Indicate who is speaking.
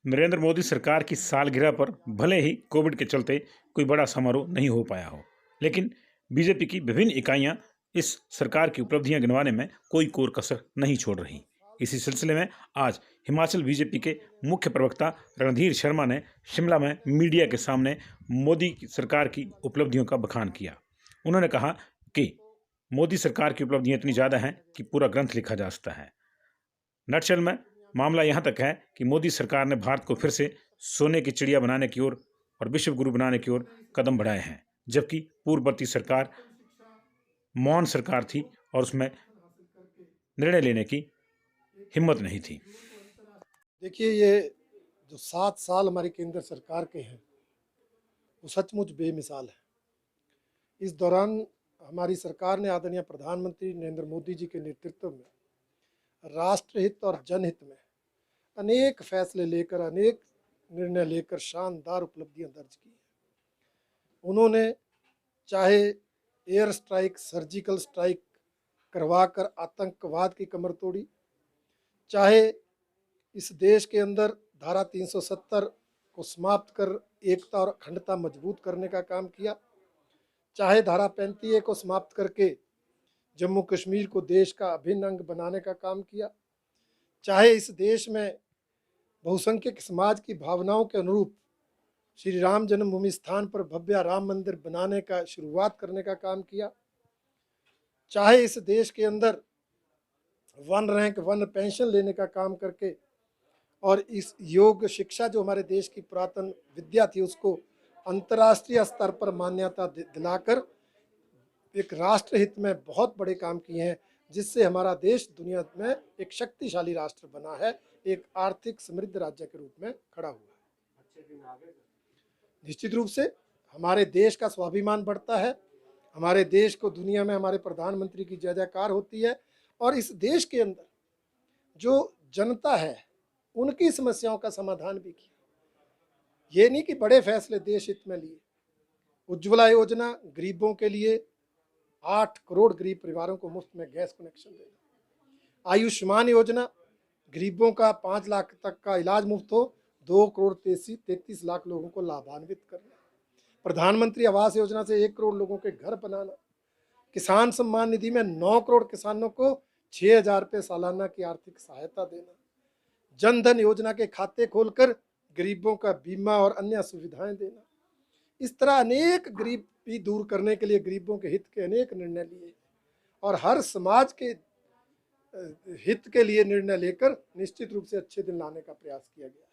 Speaker 1: नरेंद्र मोदी सरकार की सालगिरह पर भले ही कोविड के चलते कोई बड़ा समारोह नहीं हो पाया हो, लेकिन बीजेपी की विभिन्न इकाइयां इस सरकार की उपलब्धियां गिनवाने में कोई कोर कसर नहीं छोड़ रही। इसी सिलसिले में आज हिमाचल बीजेपी के मुख्य प्रवक्ता रणधीर शर्मा ने शिमला में मीडिया के सामने मोदी की सरकार की उपलब्धियों का बखान किया। उन्होंने कहा कि मोदी सरकार की उपलब्धियां इतनी ज़्यादा हैं कि पूरा ग्रंथ लिखा जा सकता है। नटशल में मामला यहाँ तक है कि मोदी सरकार ने भारत को फिर से सोने की चिड़िया बनाने की ओर और विश्व गुरु बनाने की ओर कदम बढ़ाए हैं, जबकि पूर्ववर्ती सरकार मौन सरकार थी और उसमें निर्णय लेने की हिम्मत नहीं थी।
Speaker 2: देखिए, ये जो 7 साल हमारी केंद्र सरकार के हैं वो सचमुच बेमिसाल है। इस दौरान हमारी सरकार ने आदरणीय प्रधानमंत्री नरेंद्र मोदी जी के नेतृत्व में राष्ट्रहित और जनहित में अनेक फैसले लेकर, अनेक निर्णय लेकर शानदार उपलब्धियां दर्ज की हैं। उन्होंने चाहे एयर स्ट्राइक, सर्जिकल स्ट्राइक करवाकर आतंकवाद की कमर तोड़ी, चाहे इस देश के अंदर धारा 370 को समाप्त कर एकता और अखंडता मजबूत करने का काम किया, चाहे धारा 35A को समाप्त करके जम्मू कश्मीर को देश का अभिन्न अंग बनाने का काम किया, चाहे इस देश में बहुसंख्यक समाज की भावनाओं के अनुरूप श्री राम जन्मभूमि स्थान पर भव्य राम मंदिर बनाने का शुरुआत करने का काम किया, चाहे इस देश के अंदर वन रैंक वन पेंशन लेने का काम करके और इस योग शिक्षा जो हमारे देश की पुरातन विद्या थी उसको अंतर्राष्ट्रीय स्तर पर मान्यता दिलाकर एक राष्ट्रहित में बहुत बड़े काम किए हैं, जिससे हमारा देश दुनिया में एक शक्तिशाली राष्ट्र बना है, एक आर्थिक समृद्ध राज्य के रूप में खड़ा हुआ है। निश्चित रूप से हमारे देश का स्वाभिमान बढ़ता है, हमारे देश को दुनिया में हमारे प्रधानमंत्री की जय जयकार होती है और इस देश के अंदर जो जनता है उनकी समस्याओं का समाधान भी किया। ये नहीं कि बड़े फैसले देश हित में लिए। उज्ज्वला योजना गरीबों के लिए 8 करोड़ गरीब परिवारों को मुफ्त में गैस कनेक्शन देना, आयुष्मान योजना गरीबों का 5 लाख तक का इलाज मुफ्त हो, 2 करोड़ 33 लाख लोगों को लाभान्वित करना, प्रधानमंत्री आवास योजना से 1 करोड़ लोगों के घर बनाना, किसान सम्मान निधि में 9 करोड़ किसानों को 6,000 रुपये सालाना की आर्थिक सहायता देना, जन धन योजना के खाते खोलकर गरीबों का बीमा और अन्य सुविधाएं देना। इस तरह अनेक गरीबी दूर करने के लिए गरीबों के हित के अनेक निर्णय लिए और हर समाज के हित के लिए निर्णय लेकर निश्चित रूप से अच्छे दिन लाने का प्रयास किया गया है।